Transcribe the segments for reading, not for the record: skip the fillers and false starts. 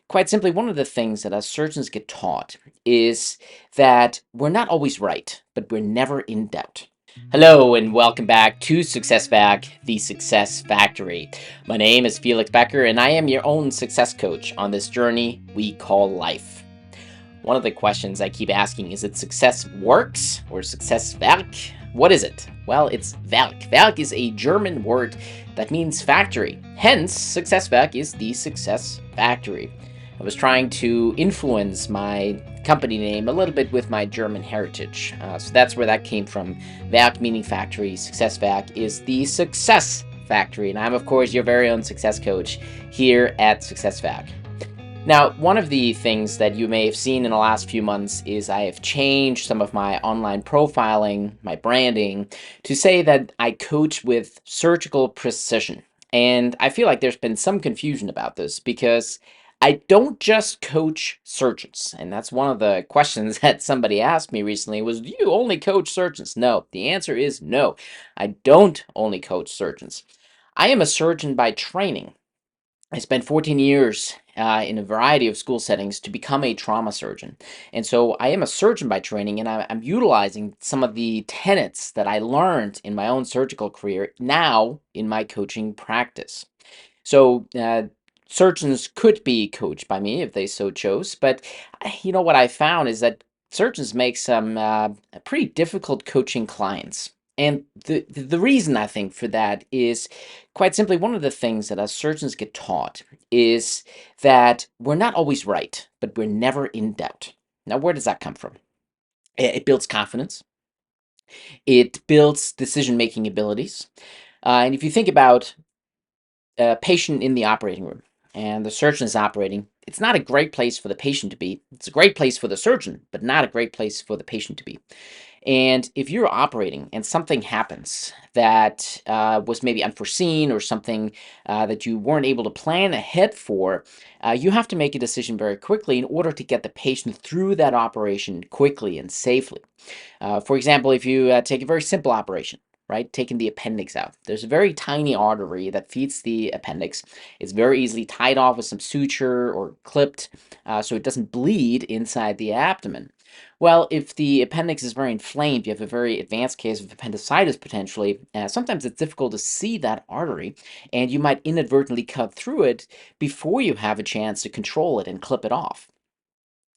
Quite simply, one of the things that us surgeons get taught is that we're not always right, but we're never in doubt. Hello, and welcome back to successWerk, the Success Factory. My name is Felix Becker, and I am your own success coach on this journey we call life. One of the questions I keep asking is it success works or successWerk? What is it? Well, it's Werk. Werk is a German word that means factory. Hence, successWerk is the success factory. I was trying to influence my company name a little bit with my German heritage. So that's where that came from. Werk meaning factory, successWerk is the success factory. And I'm, of course, your very own success coach here at successWerk. Now, one of the things that you may have seen in the last few months is I have changed some of my online profiling, my branding, to say that I coach with surgical precision. And I feel like there's been some confusion about this because I don't just coach surgeons. And that's one of the questions that somebody asked me recently was, do you only coach surgeons? No, the answer is no. I don't only coach surgeons. I am a surgeon by training. I spent 14 years in a variety of school settings to become a trauma surgeon. And so I am a surgeon by training, and I'm utilizing some of the tenets that I learned in my own surgical career now in my coaching practice. So, surgeons could be coached by me if they so chose, but what I found is that surgeons make some pretty difficult coaching clients. And the reason I think for that is quite simply one of the things that us surgeons get taught is that we're not always right, but we're never in doubt. Now, where does that come from? It builds confidence. It builds decision-making abilities. And if you think about a patient in the operating room and the surgeon is operating, it's not a great place for the patient to be. It's a great place for the surgeon, but not a great place for the patient to be. And if you're operating and something happens that was maybe unforeseen or something that you weren't able to plan ahead for, you have to make a decision very quickly in order to get the patient through that operation quickly and safely. For example, if you take a very simple operation, right, taking the appendix out, there's a very tiny artery that feeds the appendix. It's very easily tied off with some suture or clipped so it doesn't bleed inside the abdomen. Well, if the appendix is very inflamed, you have a very advanced case of appendicitis potentially. Sometimes it's difficult to see that artery, and you might inadvertently cut through it before you have a chance to control it and clip it off.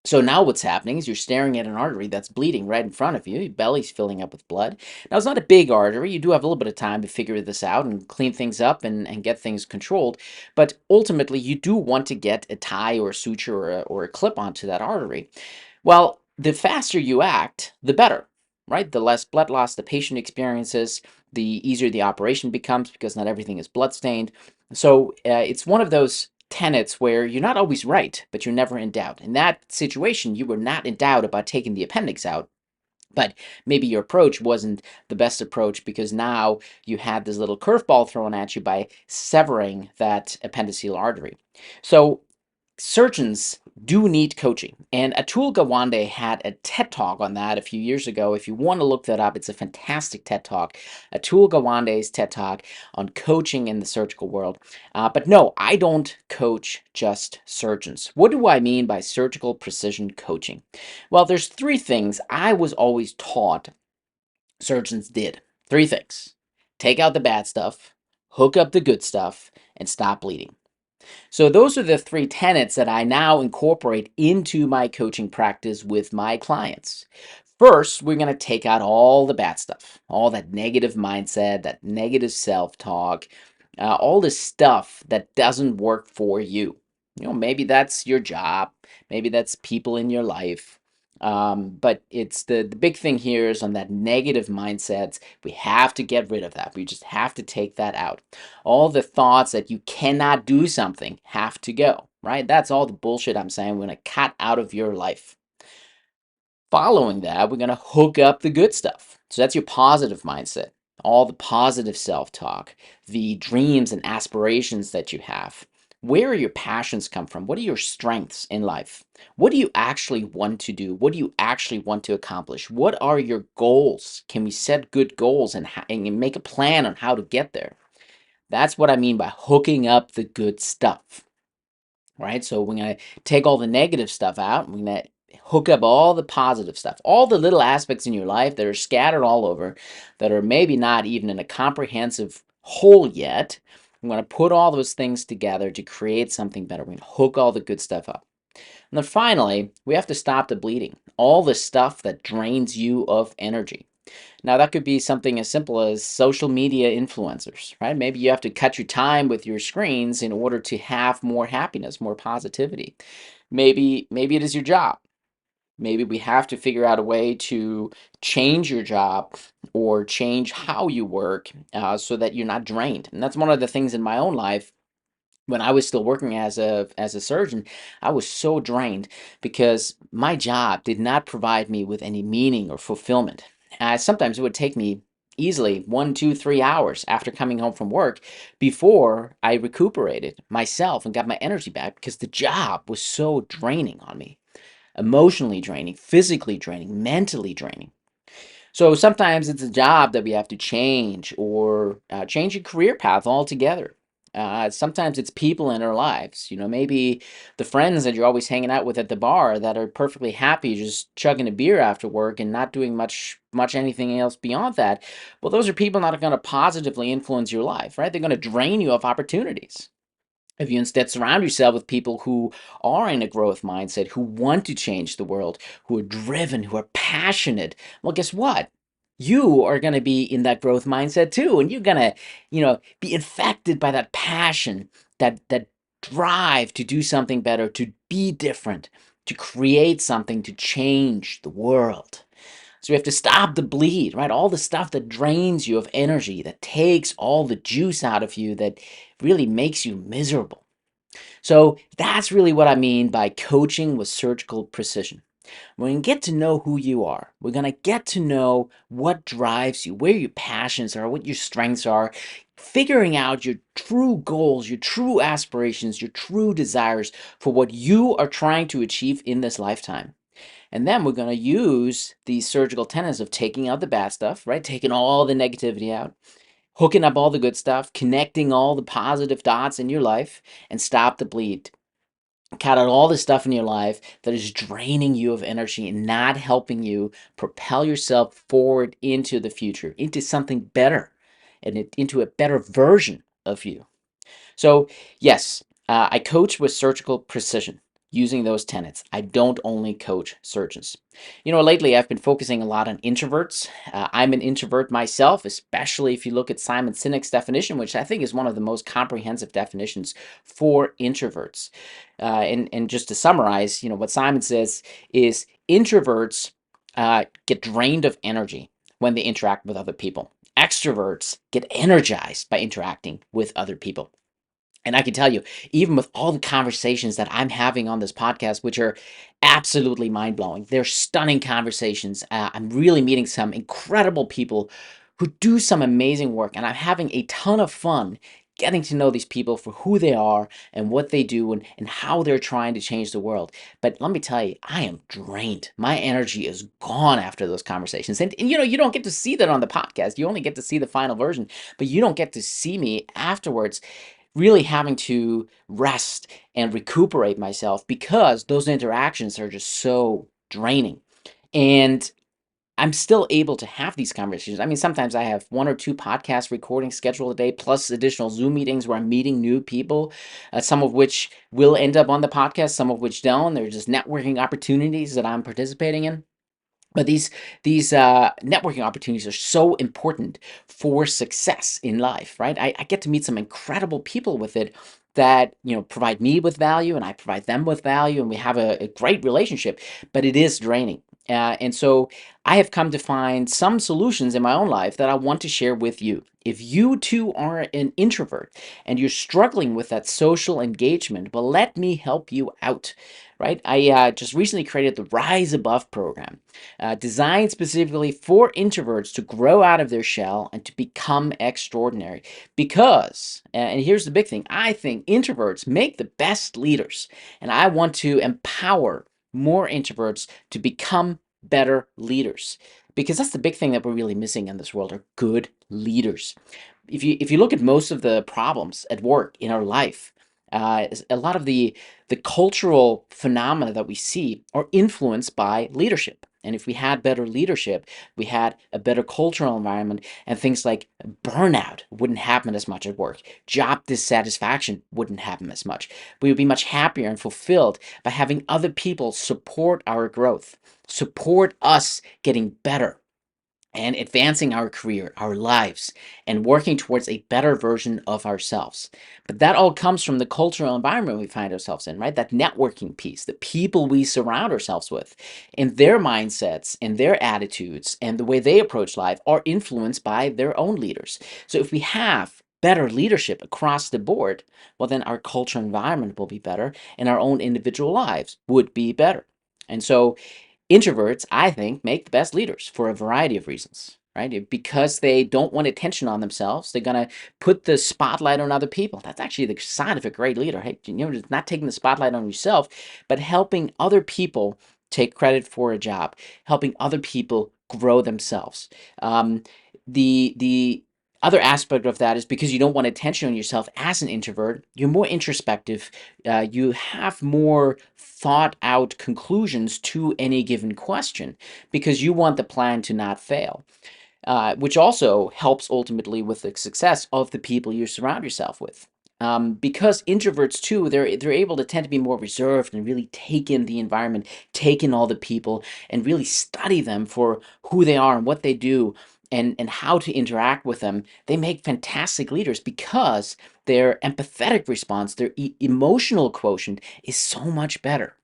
So now what's happening is you're staring at an artery that's bleeding right in front of you. Your belly's filling up with blood. Now, it's not a big artery. You do have a little bit of time to figure this out and clean things up and get things controlled. But ultimately, you do want to get a tie or a suture or a clip onto that artery. Well, the faster you act, the better, right? The less blood loss the patient experiences, the easier the operation becomes because not everything is bloodstained. So it's one of those tenets where you're not always right, but you're never in doubt. In that situation, you were not in doubt about taking the appendix out, but maybe your approach wasn't the best approach because now you had this little curveball thrown at you by severing that appendiceal artery. So surgeons do need coaching. And Atul Gawande had a TED Talk on that a few years ago. If you want to look that up, it's a fantastic TED Talk. Atul Gawande's TED Talk on coaching in the surgical world. But no, I don't coach just surgeons. What do I mean by surgical precision coaching? Well, there's three things I was always taught surgeons did. Three things. Take out the bad stuff, hook up the good stuff, and stop bleeding. So those are the three tenets that I now incorporate into my coaching practice with my clients. First, we're going to take out all the bad stuff, all that negative mindset, that negative self-talk, all this stuff that doesn't work for you. Maybe that's your job, maybe that's people in your life. But it's the big thing here is on that negative mindsets. We have to get rid of that. We just have to take that out. All the thoughts that you cannot do something have to go, right? That's all the bullshit I'm saying. We're going to cut out of your life. Following that, we're going to hook up the good stuff. So that's your positive mindset, all the positive self-talk, the dreams and aspirations that you have. Where are your passions come from? What are your strengths in life? What do you actually want to do? What do you actually want to accomplish? What are your goals? Can we set good goals and make a plan on how to get there? That's what I mean by hooking up the good stuff. right? So we're going to take all the negative stuff out. We're going to hook up all the positive stuff, all the little aspects in your life that are scattered all over, that are maybe not even in a comprehensive whole yet. I'm going to put all those things together to create something better. We're going to hook all the good stuff up. And then finally, we have to stop the bleeding, all the stuff that drains you of energy. Now, that could be something as simple as social media influencers, right? Maybe you have to cut your time with your screens in order to have more happiness, more positivity. Maybe it is your job. Maybe we have to figure out a way to change your job or change how you work so that you're not drained. And that's one of the things in my own life when I was still working as a surgeon. I was so drained because my job did not provide me with any meaning or fulfillment. Sometimes it would take me easily 1, 2, 3 hours after coming home from work before I recuperated myself and got my energy back because the job was so draining on me, emotionally draining, physically draining, mentally draining. So sometimes it's a job that we have to change or change a career path altogether. Sometimes it's people in our lives. Maybe the friends that you're always hanging out with at the bar that are perfectly happy just chugging a beer after work and not doing much anything else beyond that. Well, those are people not going to positively influence your life, right? They're going to drain you of opportunities. If you instead surround yourself with people who are in a growth mindset, who want to change the world, who are driven, who are passionate, well, guess what? You are going to be in that growth mindset too. And you're going to, be infected by that passion, that drive to do something better, to be different, to create something, to change the world. So we have to stop the bleed, right? All the stuff that drains you of energy, that takes all the juice out of you, that really makes you miserable. So that's really what I mean by coaching with surgical precision. We're going to get to know who you are. We're going to get to know what drives you, where your passions are, what your strengths are, figuring out your true goals, your true aspirations, your true desires for what you are trying to achieve in this lifetime. And then we're going to use these surgical tenets of taking out the bad stuff, right? Taking all the negativity out, hooking up all the good stuff, connecting all the positive dots in your life, and stop the bleed. Cut out all the stuff in your life that is draining you of energy and not helping you propel yourself forward into the future, into something better, and into a better version of you. So, yes, I coach with surgical precision using those tenets. I don't only coach surgeons. Lately I've been focusing a lot on introverts. I'm an introvert myself, especially if you look at Simon Sinek's definition, which I think is one of the most comprehensive definitions for introverts. And just to summarize, what Simon says is introverts get drained of energy when they interact with other people. Extroverts get energized by interacting with other people. And I can tell you, even with all the conversations that I'm having on this podcast, which are absolutely mind blowing, they're stunning conversations. I'm really meeting some incredible people who do some amazing work, and I'm having a ton of fun getting to know these people for who they are and what they do and how they're trying to change the world. But let me tell you, I am drained. My energy is gone after those conversations. And you don't get to see that on the podcast. You only get to see the final version, but you don't get to see me afterwards really having to rest and recuperate myself because those interactions are just so draining. And I'm still able to have these conversations. I mean, sometimes I have 1 or 2 podcast recordings scheduled a day, plus additional Zoom meetings where I'm meeting new people, some of which will end up on the podcast, some of which don't. They're just networking opportunities that I'm participating in. But these networking opportunities are so important for success in life, right? I get to meet some incredible people with it that provide me with value, and I provide them with value, and we have a great relationship. But it is draining, and so I have come to find some solutions in my own life that I want to share with you. If you too are an introvert and you're struggling with that social engagement, well, let me help you out. Right? I just recently created the Rise Above program, designed specifically for introverts to grow out of their shell and to become extraordinary. Because, and here's the big thing, I think introverts make the best leaders, and I want to empower more introverts to become better leaders. Because that's the big thing that we're really missing in this world are good leaders. If you look at most of the problems at work in our life, A lot of the cultural phenomena that we see are influenced by leadership. And if we had better leadership, we had a better cultural environment, and things like burnout wouldn't happen as much at work. Job dissatisfaction wouldn't happen as much. We would be much happier and fulfilled by having other people support our growth, support us getting better and advancing our career, our lives, and working towards a better version of ourselves. But that all comes from the cultural environment we find ourselves in, right? That networking piece, the people we surround ourselves with, and their mindsets and their attitudes and the way they approach life are influenced by their own leaders. So if we have better leadership across the board, well, then our cultural environment will be better and our own individual lives would be better. And so introverts, I think, make the best leaders for a variety of reasons, right? Because they don't want attention on themselves. They're going to put the spotlight on other people. That's actually the sign of a great leader. Hey, not taking the spotlight on yourself, but helping other people take credit for a job, helping other people grow themselves. The other aspect of that is because you don't want attention on yourself as an introvert, you're more introspective, you have more thought out conclusions to any given question because you want the plan to not fail, which also helps ultimately with the success of the people you surround yourself with. Because introverts too, they're able to tend to be more reserved and really take in the environment, take in all the people, and really study them for who they are and what they do, and how to interact with them. They make fantastic leaders because their empathetic response, their emotional quotient is so much better.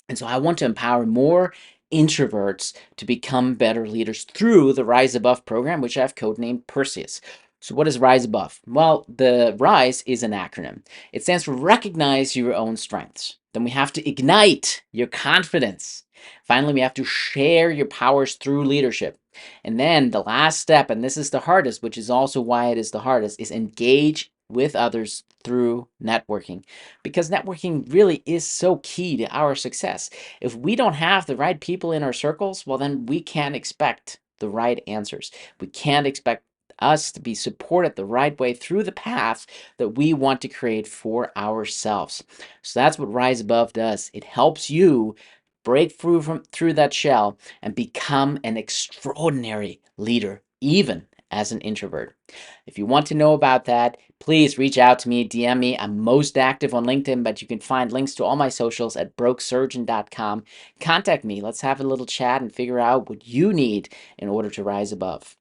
And so I want to empower more introverts to become better leaders through the Rise Above program, which I've codenamed Perseus. So what is Rise Above? Well, the RISE is an acronym. It stands for Recognize Your Own Strengths. Then we have to ignite your confidence. Finally, we have to share your powers through leadership. And then the last step, and this is the hardest, which is also why it is the hardest, is engage with others through networking, because networking really is so key to our success. If we don't have the right people in our circles, well, then we can't expect the right answers. We can't expect us to be supported the right way through the path that we want to create for ourselves. So that's what Rise Above does. It helps you break through that shell and become an extraordinary leader, even as an introvert. If you want to know about that, please reach out to me, DM me. I'm most active on LinkedIn, but you can find links to all my socials at brokesurgeon.com. Contact me. Let's have a little chat and figure out what you need in order to rise above.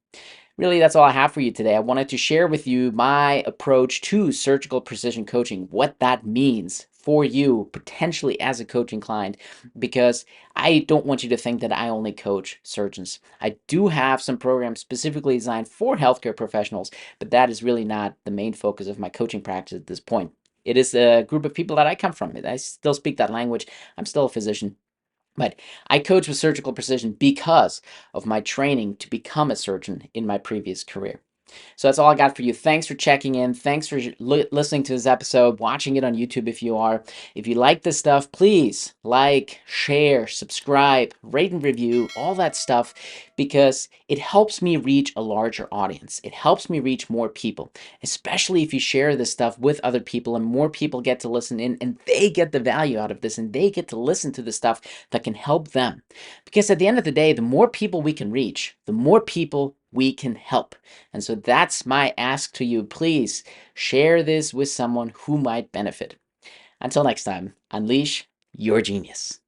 Really, that's all I have for you today. I wanted to share with you my approach to surgical precision coaching, what that means for you potentially as a coaching client, because I don't want you to think that I only coach surgeons. I do have some programs specifically designed for healthcare professionals, but that is really not the main focus of my coaching practice at this point. It is a group of people that I come from. I still speak that language. I'm still a physician. But I coach with surgical precision because of my training to become a surgeon in my previous career. So that's all I got for you. Thanks for checking in. Thanks for listening to this episode, watching it on YouTube if you are. If you like this stuff, please like, share, subscribe, rate and review, all that stuff, because it helps me reach a larger audience. It helps me reach more people, especially if you share this stuff with other people and more people get to listen in and they get the value out of this and they get to listen to the stuff that can help them. Because at the end of the day, the more people we can reach, the more people we can help. And so that's my ask to you. Please share this with someone who might benefit. Until next time, unleash your genius.